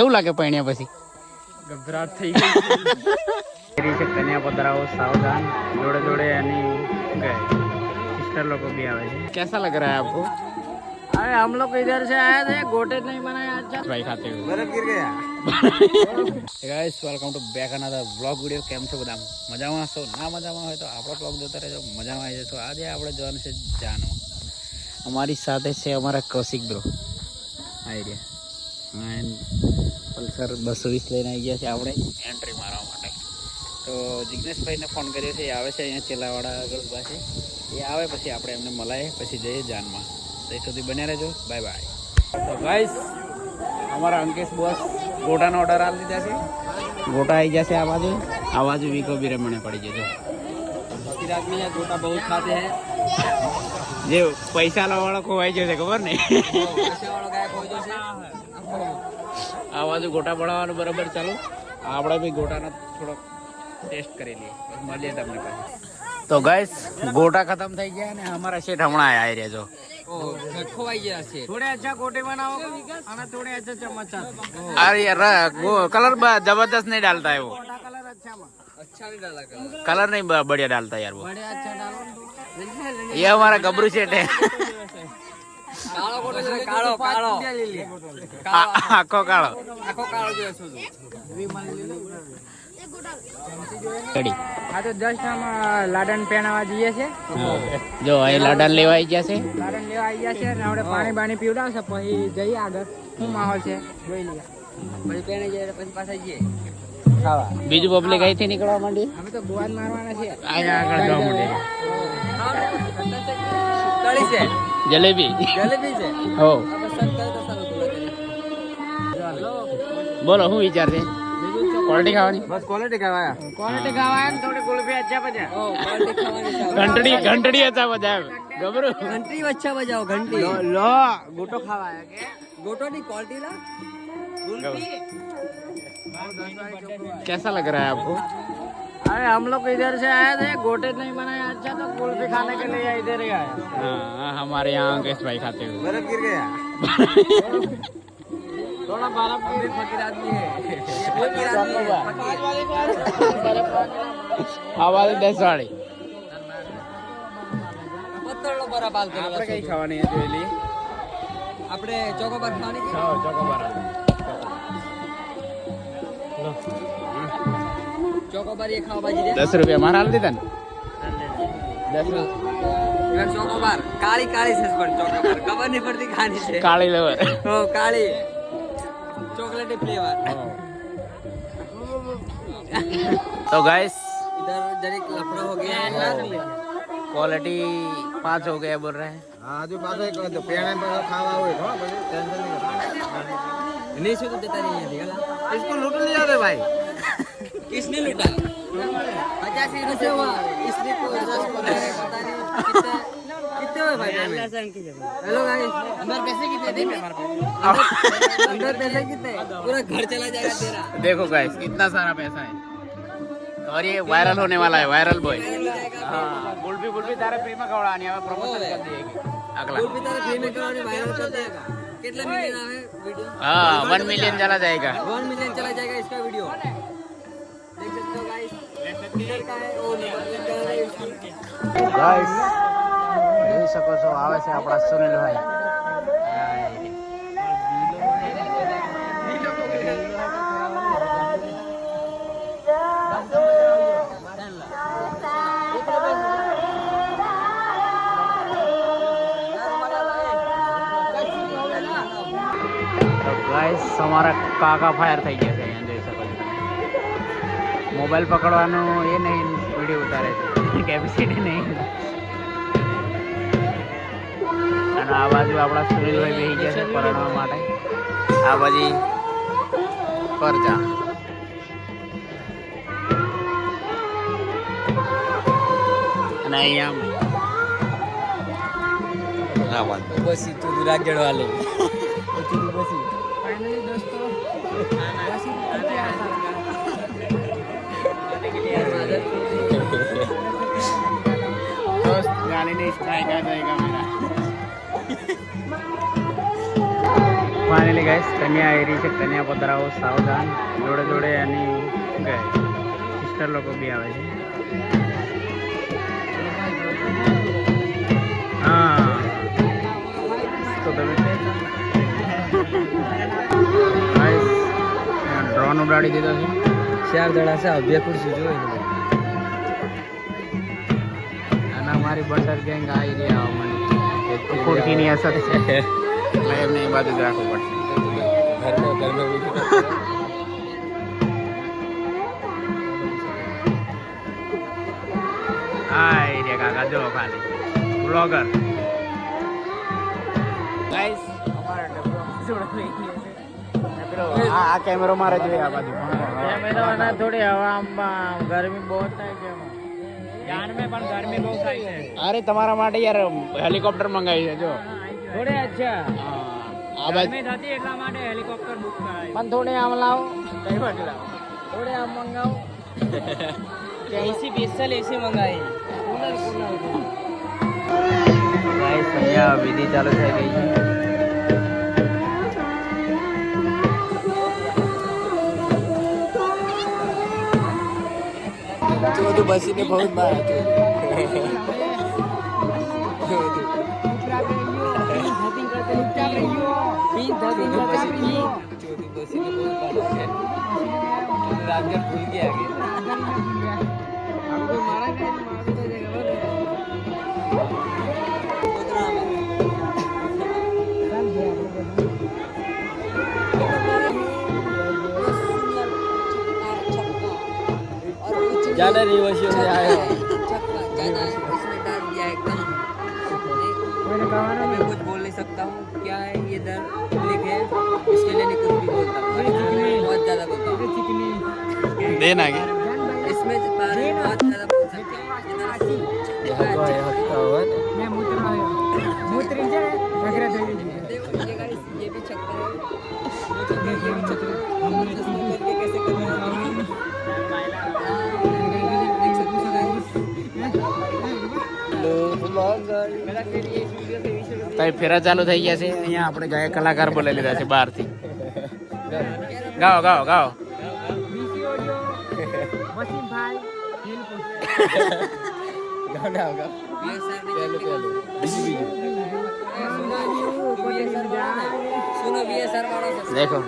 કેવું લાગે પૈણ્યા પછી? ગભરાટ થઈ ગઈ છે કન્યા પધરાવો સાવધાન જોડે જોડે એની गए सिस्टर लोग भी आए हैं। कैसा लग रहा है आपको? अरे हम लोग इधर से आए थे गोटे नहीं बनाया अच्छा भाई खाते हुए बर्फ गिर गया। Guys welcome to back another vlog video. કેમ છો બધા? મજામાં છો? ના મજામાં હોય તો આપણો વ્લોગ જોતા રહેજો, મજામાં આવી જશો। આજે આપણે જવાનું છે જાનવા। અમારી સાથે છે અમારા Kaushik bro idea and Pulsar 220 લઈને આવી ગયા છે આપણે એન્ટ્રી મારવા માટે। તો જિગ્નેશભાઈને ફોન કર્યો છે, એ આવે છે અહીંયા ચેલાવાડા આગળ ઊભા છે, એ આવે પછી આપણે એમને મળાય પછી જઈએ જાનમાં। ત્યાં સુધી બન્યા રહેજો, બાય બાય। તો ગાઈસ અમારા અંકેશ બોસ ગોટાનો ઓર્ડર આપી દીધા છે, ગોટા આવી જશે આ બાજુ વીકો બી રમણે પડી જજો। फकीर आदमी है गोटा बहुत खाते हैं, જે પૈસા વાળો ખોવાઈ જશે ખબર ને, पैसे वाला गायब हो जैसे આ બાજુ ગોટા પડાવવાનું બરાબર ચાલો, આપણે બી ગોટાનો થોડો ટેસ્ટ કરી લઈએ પછી મળીએ તમને પછી। તો ગાઈસ ગોટા ખતમ થઈ ગયા ને અમારા શેઠ હમણાં આવી રહ્યા જો। खोवाई गया से थोड़े अच्छा गोटे बनाओ और थोड़े अच्छा चम्मच अरे यार वो कलर जबरदस्त नहीं डालता है वो, कलर अच्छा नहीं डाला कलर नहीं बढ़िया डालता यार वो। बढ़िया अच्छा डालो ये हमारा गबरू सेठ है, कालो गोटे कालो कालो आखो कालो आखो कालो जो सुधो कड़ी। हाँ तो जस्ट हम लाडन पहनावा दिए છે જો અહીં લાડન લેવા આવી ગયા છે, લાડન લેવા આવી ગયા છે ને આપણે પાણી બાણી પીવડાવશે પછી જઈએ આગળ શું માહોલ છે જોઈ લઈએ, પછી પહેને જઈએ પછી પાછા જઈએ ખાવા। બીજું પબ્લિક અહીંથી નીકળવા માંડી, અમે તો ગોવાન મારવાના છે, અહીંયા આગળ જવા માંડી। કળી છે જલેબી જલેબી છે હો હવે સર કરે તો સારું બોલો શું વિચાર છે? ક્વોલિટી ખાવાની, બસ ક્વોલિટી ખાવાય ને થોડી ગુલફી अच्छा बजा ओ क्वालिटी खावानी ઘંટડી હતા બધા ગબरू घंटी अच्छा बजाओ घंटी लो गोटो खावाया के गोटो नहीं क्वालिटी ला गुलफी। कैसा लग रहा है आपको? अरे हम लोग इधर से आए थे गोटे नहीं बनाया अच्छा तो कुल्फी खाने के लिए इधर ही आए। हाँ हमारे यहाँ अंकेश भाई खाते हुए बर्फ गिर गया थोड़ा बर्फ गिर फकीर आदमी है फकीर आदमी है आवाज 10 वाली પત્તળનો બરફ હાલ કરે આપણે કઈ ખાવાની છે જોઈ લઈએ। આપણે ચોકોબાર ખાવાની કે ખાઓ ચોકોબાર ચોકોબાર એ ખાવા બાજી દે 10 રૂપિયા મારા હાલ દીધા ને 10 यार ચોકોબાર કાળી કાળી છે પણ ચોકોબાર ખબર નહીં પડતી ખાની છે કાળી લેવર ઓ કાળી ચોકલેટી फ्लेवर। तो गाइस इधर जरिक लफड़ा हो गया है, क्वालिटी 5 हो गया बोल रहे हैं। हां जो पास एक तो पेड़ा पर खावा होए हो टेंशन नहीं से तो देता नहीं है दिखला इसको लूट लिया रे भाई किसने लूटा 50 रुपए से हुआ इसने को 10 पता नहीं कितने कितने हुए भाई हेलो गाइस हमारे पैसे कितने दे अंदर पैसे कितने पूरा घर चला जाएगा तेरा। देखो गाइस इतना सारा पैसा है और ये वायरल होने वाला है, वायरल बॉय। हाँ गुल्फी तारे फ्री में खवड़ानी है, प्रमोशन कर दिएगी अगला गुल्फी तारे फ्री में खवड़ानी वायरल कर देगा। कितना मिलियन आवे वीडियो? हाँ 1 मिलियन चला जाएगा, 1 मिलियन चला जाएगा इसका वीडियो। देख सकते हो गाइस इधर का है ओ गाइस જોઈ શકો છો આવે છે આપણા સુનિલભાઈ। ગાઈસ અમારા કાકા ફાયર થઈ ગયા છે અહીંયા જોઈ શકો છો। મોબાઈલ પકડવાનું એ નહીં, વિડીયો ઉતારે છે, કેપેસિટી નહીં। અને આ બાજુ આપણા સુનિલભાઈ બેસી ગયા છે પરણવા માટે, આ બાજુ પરજા અને અહીંયા बस तू राजगढ़ वाले बस फाइनली दोस्तों दोस्त गाली नहीं स्ट्राइक आ जाएगा मेरा। ફાઇનલી ગાઈસ કન્યા આવી રહી છે. કન્યા પધરાવો સાવધાન. જોડે જોડે એની શું કહે સિસ્ટર લોકો બી આવે છે. હા તો તમે ડ્રોન ઉડાડી દીધો છે. 4 જણા છે. બે ખુરશી જોઈ અને અમારી બટર ગેંગ આવી રહી આવવા માટે ખુરશીની અસર છે એટલે એમને એ બાજુ જ રાખવું પડશે. હા એ રે કાકા જો ખાલી બ્લોગર ગાઈસ અમારે આ કેમેરો મારે જોઈએ આ બાજુ કેમેરો અને થોડી હવામાં ગરમી બહુ થાય છે. જાન મે પણ ગરમી બહુ થાય છે. અરે તમારા માટે યાર હેલિકોપ્ટર મંગાવી છે જો થોડે અચ્છા આ બાજુ ગરમી થતી એટલા માટે હેલિકોપ્ટર બુક કરાવી પણ થોડે આમ લાવો કઈ બાજુ લાવો થોડે આમ મંગાવો કે એસી સ્પેશિયલ એસી મંગાવી કુલર ગાઈસ અહીંયા વિધિ ચાલુ થઈ ગઈ છે. બધું બસીને બહુ જ બહાર હતું. રાજગઢ ભૂલ ગયા ज्यादा रिवर्सियों से आए हो ज्यादा उसमें डाल दिया एकदम. मैं कुछ बोल नहीं सकता हूँ. क्या है ये दर लिख है इसके लिए नहीं कुछ भी बोलता हूँ. बहुत ज्यादा बोलता हूँ. देना क्या इसमें बहुत ज्यादा बोल सकते हैं. ये भी चक्कर है. कैसे करना કઈ ફેરા ચાલુ થઈ ગયા છે. અહીંયા આપણે ગાયક કલાકાર બોલાવી લીધા છે બહારથી. ગાઓ ગાઓ ગાઓ દેખો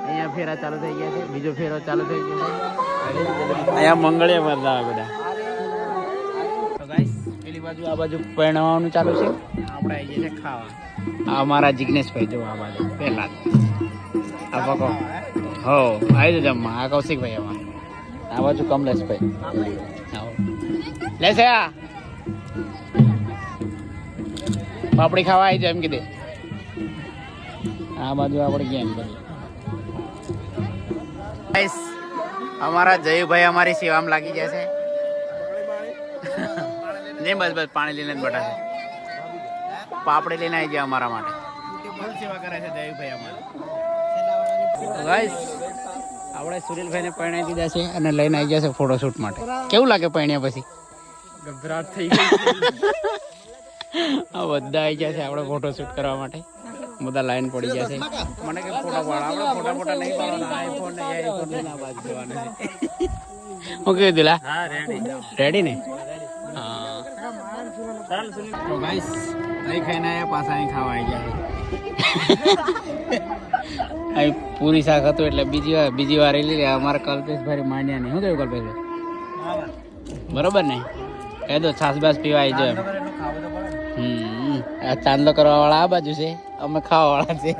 અહીંયા ફેરા ચાલુ થઈ ગયા છે. બીજો ફેરો ચાલુ થઈ ગયો છે. અહીંયા મંગળિયા બધા બધા પેલી બાજુ આ બાજુ પહેરવાનું ચાલુ છે. આપણે આવી જઈએ ખાવા. આ અમારા જિગ્નેશભાઈ જો આ બાજુ પહેલા આ પકો હો આવી જો જમવા. આ કૌશિકભાઈ અમારા આ બાજુ કમલેશભાઈ આવો લેશે આ પાપડી ખાવા આવી જાય એમ કીધે. આ બાજુ આપણે ગેમ કરી અમારા જયુભાઈ અમારી સેવામાં લાગી જશે. નહીં બસ બસ પાણી લઈને જ બેઠા છે. પાપડી લઈને આવી જાય અમારા માટે. બહુ સેવા કરે છે જયુભાઈ અમારે. ગાઈસ આપણે સુરેલભાઈને પરણાવી દીધા છે અને લઈને આવી ગયા છે ફોટોશૂટ માટે. કેવું લાગે પરણ્યા પછી? ગભરાટ થઈ ગઈ. આ બધા આવી ગયા છે આપણે ફોટોશૂટ કરવા માટે. બધા લાઈન પડી ગયા છે. મને કે ફોટો પાડ. આપણે ફોટા નહીં પાડવાના. આઈફોન ને આઈફોન ને ના બાજુ જોવાના છે. ઓકે દિલા હા રેડી ને હા ચાલ સુનિલ. તો ગાઈસ નહીં ખાઈને આયા પાછા અહીં ખાવા આવી ગયા છે. અહીં પૂરી શાક હતું એટલે બીજી વાર લઈ લે. અમારા કલ્પેશભાઈ માંડ્યા નહીં. શું કહ્યું કલ્પેશભાઈ? બરોબર ને કહી દો છાસ બાસ પીવા આવી જાય. આ ચાંદલો કરવા વાળા આ બાજુ છે. અમે ખાવા વાળા છે.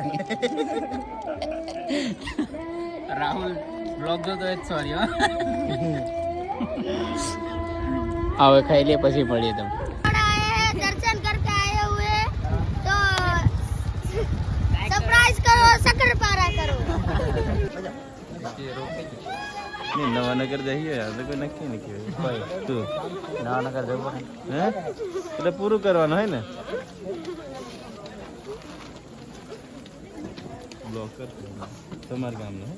રાહુલ બ્લોગ જો તો જ સોરી હવે ખાઈ લે પછી મળીએ તમે. दर्शन करके आए हुए तो सरप्राइज करो, शक्करपारा करो. નવાનગર જઈએ તો કોઈ નક્કી નહીં કહેવાય. તું નવાનગર જવું પડે હે એટલે પૂરું કરવાનું હોય ને. બ્લોક કર તમારા ગામનું